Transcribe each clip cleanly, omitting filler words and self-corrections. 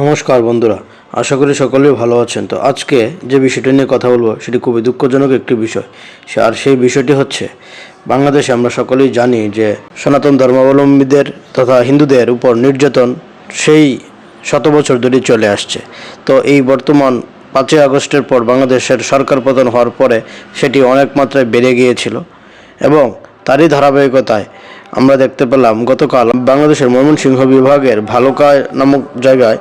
নমস্কার বন্ধুরা, আশা করি সকলেই ভালো আছেন। তো আজকে যে বিষয়টি নিয়ে কথা বলবো সেটি খুবই দুঃখজনক একটি বিষয়। সেই বিষয়টি হচ্ছে বাংলাদেশে আমরা সকলেই জানি যে সনাতন ধর্মাবলম্বীদের তথা হিন্দুদের উপর নির্যাতন সেই শত বছর ধরে চলে আসছে। তো এই বর্তমান 5ই আগস্টের পর বাংলাদেশের সরকার পতন হওয়ার পরে সেটি অনেক মাত্রায় বেড়ে গিয়েছিল এবং তারই ধারাবাহিকতায় আমরা দেখতে পেলাম গতকাল বাংলাদেশের ময়মনসিংহ বিভাগের ভালুকা নামক জায়গায়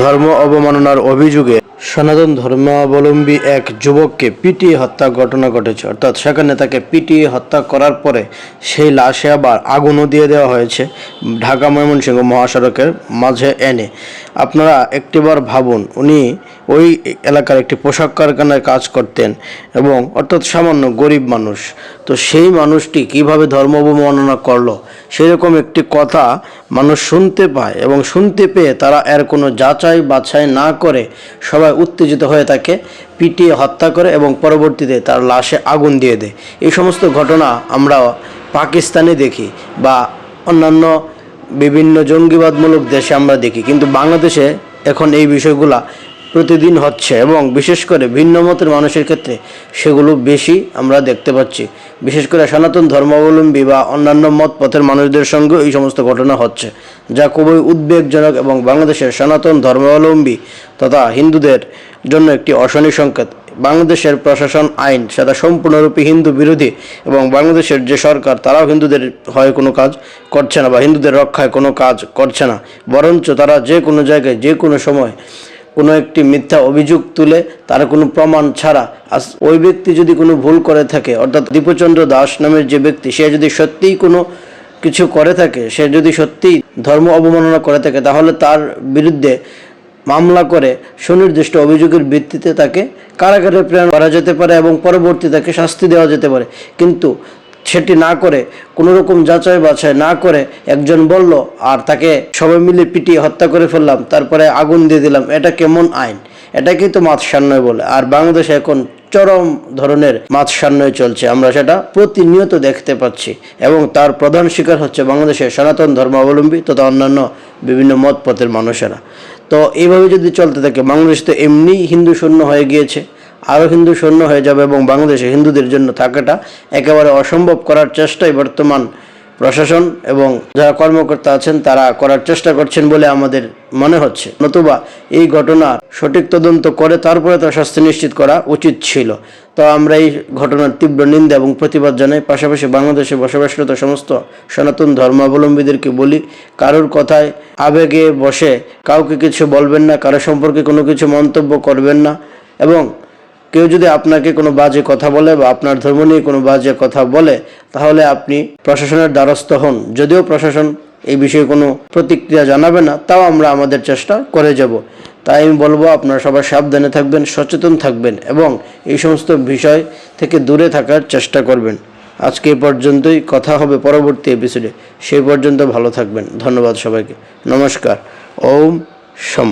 ধর্ম অবমাননার অভিযোগে সনাতন ধর্মাবলম্বী এক যুবককে পিটিয়ে হত্যা ঘটনা ঘটেছে। অর্থাৎ সেখানে তাকে পিটিয়ে হত্যা করার পরে সেই লাশে আবার আগুনও দিয়ে দেওয়া হয়েছে ঢাকা ময়মনসিংহ মহাসড়কের মাঝে এনে। আপনারা একটিবার ভাবুন, উনি ওই এলাকার একটি পোশাক কারখানায় কাজ করতেন এবং অর্থাৎ সামান্য গরিব মানুষ। তো সেই মানুষটি কিভাবে ধর্ম অবমাননা করলো সেরকম একটি কথা মানুষ শুনতে পায় এবং শুনতে পেয়ে তারা এর কোনো যাচাই বাছাই না করে সবাই উত্তেজিত হয়ে তাকে পিটিয়ে হত্যা করে এবং পরবর্তীতে তার লাশে আগুন দিয়ে দেয়। এই সমস্ত ঘটনা আমরা পাকিস্তানে দেখি বা অন্যান্য বিভিন্ন জঙ্গিবাদমূলক দেশে আমরা দেখি, কিন্তু বাংলাদেশে এখন এই বিষয়গুলা প্রতিদিন হচ্ছে এবং বিশেষ করে ভিন্ন মতের মানুষের ক্ষেত্রে সেগুলো বেশি আমরা দেখতে পাচ্ছি। বিশেষ করে সনাতন ধর্মাবলম্বী বা অন্যান্য মত পথের মানুষদের সঙ্গে এই সমস্ত ঘটনা হচ্ছে, যা খুবই উদ্বেগজনক এবং বাংলাদেশের সনাতন ধর্মাবলম্বী তথা হিন্দুদের জন্য একটি অশনি সংকেত। বাংলাদেশের প্রশাসন আইন সেটা সম্পূর্ণরূপে হিন্দু বিরোধী এবং বাংলাদেশের যে সরকার তারাও হিন্দুদের হয়ে কোনো কাজ করছে না বা হিন্দুদের রক্ষায় কোনো কাজ করছে না, বরঞ্চ তারা যে কোনো জায়গায় যে কোনো সময় কোনো একটি মিথ্যা অভিযোগ তুলে তার কোনো প্রমাণ ছাড়া ওই ব্যক্তি যদি কোনো ভুল করে থাকে, অর্থাৎ দীপচন্দ্র দাস নামের যে ব্যক্তি সে যদি সত্যিই কোনো কিছু করে থাকে, সে যদি সত্যিই ধর্ম অবমাননা করে থাকে, তাহলে তার বিরুদ্ধে মামলা করে সুনির্দিষ্ট অভিযোগের ভিত্তিতে তাকে কারাগারে প্রেরণ করা যেতে পারে এবং পরবর্তী তাকে শাস্তি দেওয়া যেতে পারে। কিন্তু সেটি না করে কোনো রকম যাচাই বাছাই না করে একজন বলল আর তাকে সবাই মিলে পিটিয়ে হত্যা করে ফেললাম, তারপরে আগুন দিয়ে দিলাম, এটা কেমন আইন? এটাকেই তো মাতসান্যায় বলে। আর বাংলাদেশে এখন চরম ধরনের মাতসান্যায় চলছে, আমরা সেটা প্রতিনিয়ত দেখতে পাচ্ছি এবং তার প্রধান শিকার হচ্ছে বাংলাদেশের সনাতন ধর্মাবলম্বী তথা অন্যান্য বিভিন্ন মত পথের মানুষেরা। তো এইভাবে যদি চলতে থাকে বাংলাদেশ তো এমনিই হিন্দু শূন্য হয়ে গিয়েছে, আরও হিন্দু শূন্য হয়ে যাবে এবং বাংলাদেশে হিন্দুদের জন্য থাকাটা একেবারে অসম্ভব করার চেষ্টাই বর্তমান প্রশাসন এবং যারা কর্মকর্তা আছেন তারা করার চেষ্টা করছেন বলে আমাদের মনে হচ্ছে। নতুবা এই ঘটনার সঠিক তদন্ত করে তারপরে তার শাস্তি নিশ্চিত করা উচিত ছিল। তো আমরা এই ঘটনার তীব্র নিন্দা এবং প্রতিবাদ জানাই। পাশাপাশি বাংলাদেশে বসবাসরত সমস্ত সনাতন ধর্মাবলম্বীদেরকে বলি, কারোর কথায় আবেগে বসে কাউকে কিছু বলবেন না, কারো সম্পর্কে কোনো কিছু মন্তব্য করবেন না এবং কেউ যদি আপনাকে কোনো বাজে কথা বলে বা আপনার ধর্ম নিয়ে কোনো বাজে কথা বলে তাহলে আপনি প্রশাসনের দ্বারস্থ হন। যদিও প্রশাসন এই বিষয়ে কোনো প্রতিক্রিয়া জানাবে না, তাও আমরা আমাদের চেষ্টা করে যাব। তাই আমি বলবো আপনারা সবাই সাবধানে থাকবেন, সচেতন থাকবেন এবং এই সমস্ত বিষয় থেকে দূরে থাকার চেষ্টা করবেন। আজকে এই পর্যন্তই, কথা হবে পরবর্তী এপিসোডে। সেই পর্যন্ত ভালো থাকবেন। ধন্যবাদ সবাইকে। নমস্কার। ওম শম।